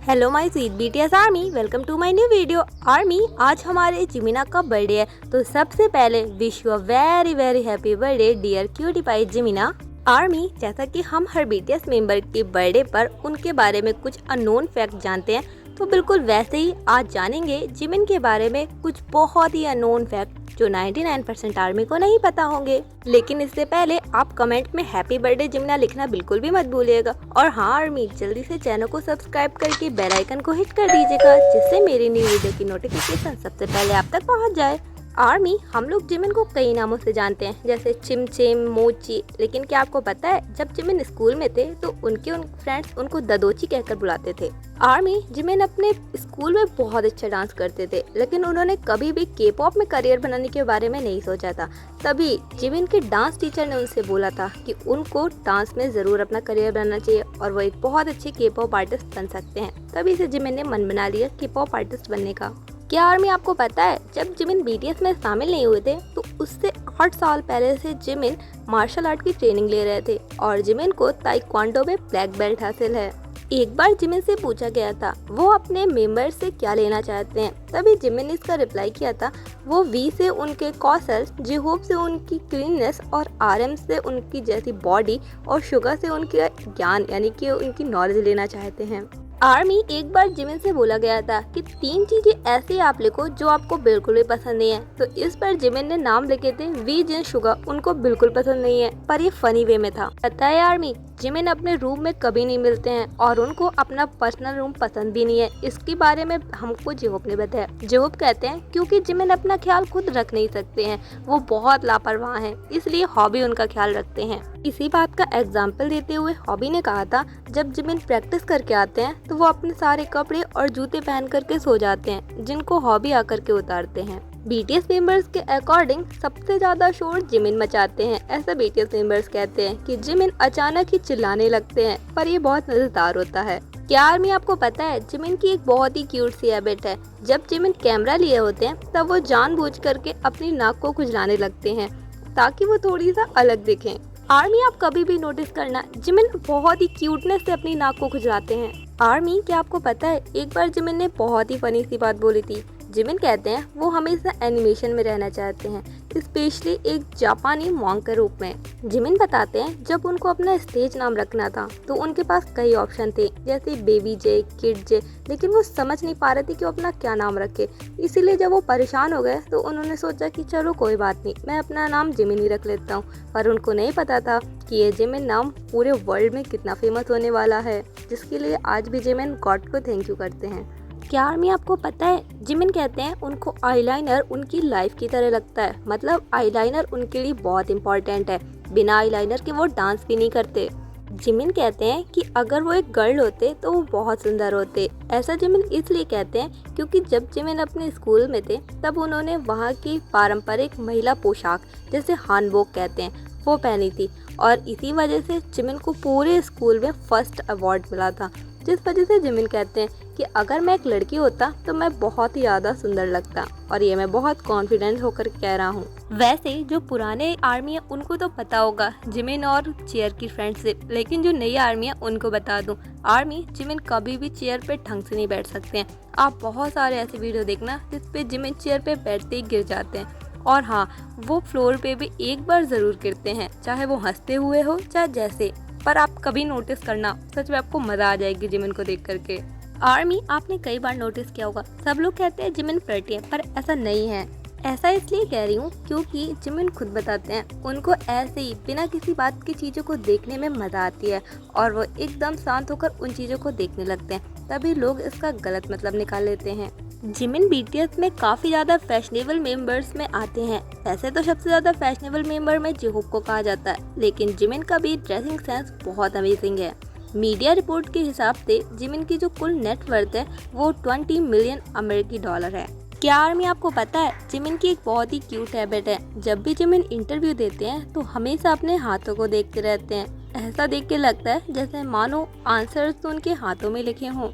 Hello my sweet BTS army, welcome to my new video. Army, आज हमारे Jimin का birthday है, तो सबसे पहले wish you a very very happy birthday dear cutie pie Jimin. Army, जैसा कि हम हर बीटीएस मेंबर के बर्थडे पर उनके बारे में कुछ अननोन फैक्ट जानते हैं, तो बिल्कुल वैसे ही आज जानेंगे जिमिन के बारे में कुछ बहुत ही अननोन फैक्ट जो 99% आर्मी को नहीं पता होंगे। लेकिन इससे पहले आप कमेंट में हैप्पी बर्थडे जिमिना लिखना बिल्कुल भी मत भूलिएगा। और हाँ आर्मी, जल्दी से चैनल को सब्सक्राइब करके बेल आइकन को हिट कर दीजिएगा, जिससे मेरी न्यू वीडियो की नोटिफिकेशन सबसे पहले आप तक पहुंच जाए। आर्मी, हम लोग जिमिन को कई नामों से जानते हैं, जैसे चिमचिम, मोची। लेकिन क्या आपको पता है, जब जिमिन स्कूल में थे तो उन फ्रेंड्स उनको ददोची कहकर बुलाते थे। आर्मी, जिमिन अपने स्कूल में बहुत अच्छा डांस करते थे, लेकिन उन्होंने कभी भी के पॉप में करियर बनाने के बारे में नहीं सोचा था। तभी जिमिन के डांस टीचर ने उनसे बोला था कि उनको डांस में जरूर अपना करियर बनाना चाहिए और वो एक बहुत अच्छे के पॉप आर्टिस्ट बन सकते हैं। तभी से जिमिन ने मन बना लिया के पॉप आर्टिस्ट बनने का। क्या आर्मी, आपको पता है, जब जिमिन बीटीएस में शामिल नहीं हुए थे तो उससे 8 साल पहले से जिमिन मार्शल आर्ट की ट्रेनिंग ले रहे थे और जिमिन को ताइक्वांडो में ब्लैक बेल्ट हासिल है। एक बार जिमिन से पूछा गया था वो अपने मेंबर से क्या लेना चाहते हैं, तभी जिमिन ने इसका रिप्लाई किया था वो वी से उनके कौशल, जी होप से उनकी क्लीननेस और आरएम से उनकी जैसी बॉडी और शुगर से उनके ज्ञान यानी कि उनकी नॉलेज लेना चाहते हैं। आर्मी, एक बार जिमिन से बोला गया था कि 3 चीजें ऐसी आप लिखो जो आपको बिल्कुल भी पसंद नहीं है, तो इस पर जिमिन ने नाम लिखे थे वी जिन शुगर। उनको बिल्कुल पसंद नहीं है, पर ये फनी वे में था। पता है आर्मी, जिमिन अपने रूम में कभी नहीं मिलते हैं और उनको अपना पर्सनल रूम पसंद भी नहीं है। इसके बारे में हमको जिहोप ने बताया। जिहोप कहते हैं क्योंकि जिमिन अपना ख्याल खुद रख नहीं सकते हैं, वो बहुत लापरवाह हैं, इसलिए हॉबी उनका ख्याल रखते हैं। इसी बात का एग्जाम्पल देते हुए हॉबी ने कहा था जब जिमिन प्रैक्टिस करके आते हैं तो वो अपने सारे कपड़े और जूते पहन करके सो जाते हैं, जिनको हॉबी आकर के उतारते हैं। बीटीएस मेंबर्स के अकॉर्डिंग सबसे ज्यादा शोर जिमिन मचाते हैं। ऐसा बीटीएस मेंबर्स कहते हैं कि जिमिन अचानक ही चिल्लाने लगते हैं, पर ये बहुत मजेदार होता है। क्या आर्मी, आपको पता है, जिमिन की एक बहुत ही क्यूट सी हैबिट है। जब जिमिन कैमरा लिए होते हैं तब वो जानबूझ करके अपनी नाक को खुजलाने लगते हैं ताकि वो थोड़ी सा अलग दिखें। आर्मी, आप कभी भी नोटिस करना, जिमिन बहुत ही क्यूटनेस से अपनी नाक को खुजलाते हैं। आर्मी, क्या आपको पता है, एक बार जिमिन ने बहुत ही फनी सी बात बोली थी। जिमिन कहते हैं वो हमेशा एनिमेशन में रहना चाहते हैं, स्पेशली एक जापानी मॉन्क के रूप में। जिमिन बताते हैं जब उनको अपना स्टेज नाम रखना था तो उनके पास कई ऑप्शन थे, जैसे बेबी जे, किड जे, लेकिन वो समझ नहीं पा रहे थे कि वो अपना क्या नाम रखे। इसीलिए जब वो परेशान हो गए तो उन्होंने सोचा कि चलो कोई बात नहीं, मैं अपना नाम जिमिन ही रख लेता हूँ। पर उनको नहीं पता था कि ये जिमिन नाम पूरे वर्ल्ड में कितना फेमस होने वाला है, जिसके लिए आज भी जिमिन गॉड को थैंक यू करते हैं। क्या आर्मी, आपको पता है, जिमिन कहते हैं उनको आईलाइनर उनकी लाइफ की तरह लगता है। मतलब आईलाइनर उनके लिए बहुत इम्पोर्टेंट है, बिना आईलाइनर के वो डांस भी नहीं करते। जिमिन कहते हैं कि अगर वो एक गर्ल होते तो वो बहुत सुंदर होते। ऐसा जिमिन इसलिए कहते हैं क्योंकि जब जिमिन अपने स्कूल में थे तब उन्होंने वहाँ की पारंपरिक महिला पोशाक, जैसे हानबोक कहते हैं, वो पहनी थी और इसी वजह से जिमिन को पूरे स्कूल में फर्स्ट अवार्ड मिला था। जिस वजह से जिमिन कहते हैं कि अगर मैं एक लड़की होता तो मैं बहुत ही ज़्यादा सुंदर लगता, और ये मैं बहुत कॉन्फिडेंट होकर कह रहा हूँ। वैसे जो पुराने आर्मी है उनको तो पता होगा जिमिन और चेयर की फ्रेंडशिप, लेकिन जो नई आर्मी है उनको बता दूं, आर्मी, जिमिन कभी भी चेयर पे ढंग से नहीं बैठ सकते हैं। आप बहुत सारे ऐसे वीडियो देखना जिसपे जिमिन चेयर पे बैठते ही गिर जाते हैं। और हाँ, वो फ्लोर पे भी एक बार जरूर गिरते हैं, चाहे वो हंसते हुए हो चाहे जैसे। पर आप कभी नोटिस करना, सच में आपको मजा आ जाएगी जिमिन को देख करके। आर्मी, आपने कई बार नोटिस किया होगा, सब लोग कहते हैं जिमिन फ्लर्टी है, पर ऐसा नहीं है। ऐसा इसलिए कह रही हूँ क्योंकि जिमिन खुद बताते हैं उनको ऐसे ही बिना किसी बात की चीज़ों को देखने में मज़ा आती है और वो एकदम शांत होकर उन चीज़ों को देखने लगते हैं, तभी लोग इसका गलत मतलब निकाल लेते हैं। जिमिन बीटीएस में काफ़ी ज़्यादा फैशनेबल मेंबर्स में आते हैं। वैसे तो सबसे ज़्यादा फैशनेबल मेंबर में जिहोप को कहा जाता है, लेकिन जिमिन का भी ड्रेसिंग सेंस बहुत अमेजिंग है। मीडिया रिपोर्ट के हिसाब से जिमिन की जो कुल नेटवर्थ है वो 20 मिलियन अमेरिकी डॉलर है। क्या आर्मी, आपको पता है, जिमिन की एक बहुत ही क्यूट हैबिट है। जब भी जिमिन इंटरव्यू देते हैं तो हमेशा अपने हाथों को देखते रहते हैं। ऐसा देख के लगता है जैसे मानो आंसर्स तो उनके हाथों में लिखे हों।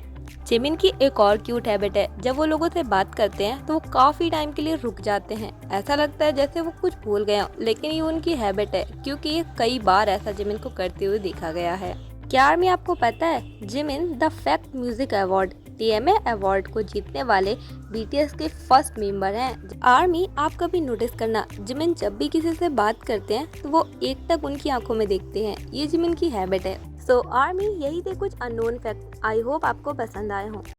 जिमिन की एक और क्यूट हैबिट है, जब वो लोगों से बात करते हैं तो वो काफी टाइम के लिए रुक जाते हैं। ऐसा लगता है जैसे वो कुछ भूल गए हों, लेकिन ये उनकी हैबिट है क्योंकि ये कई बार ऐसा जिमिन को करते हुए देखा गया है। क्या आर्मी आपको पता है Jimin the fact music award TMA award को जीतने वाले BTS के फर्स्ट मेंबर हैं। आर्मी आप कभी नोटिस करना, जिमिन जब भी किसी से बात करते हैं तो वो एकटक उनकी आंखों में देखते हैं। ये जिमिन की हैबिट है। सो आर्मी, यही थे कुछ अननोन फैक्ट। आई होप आपको पसंद आए हों।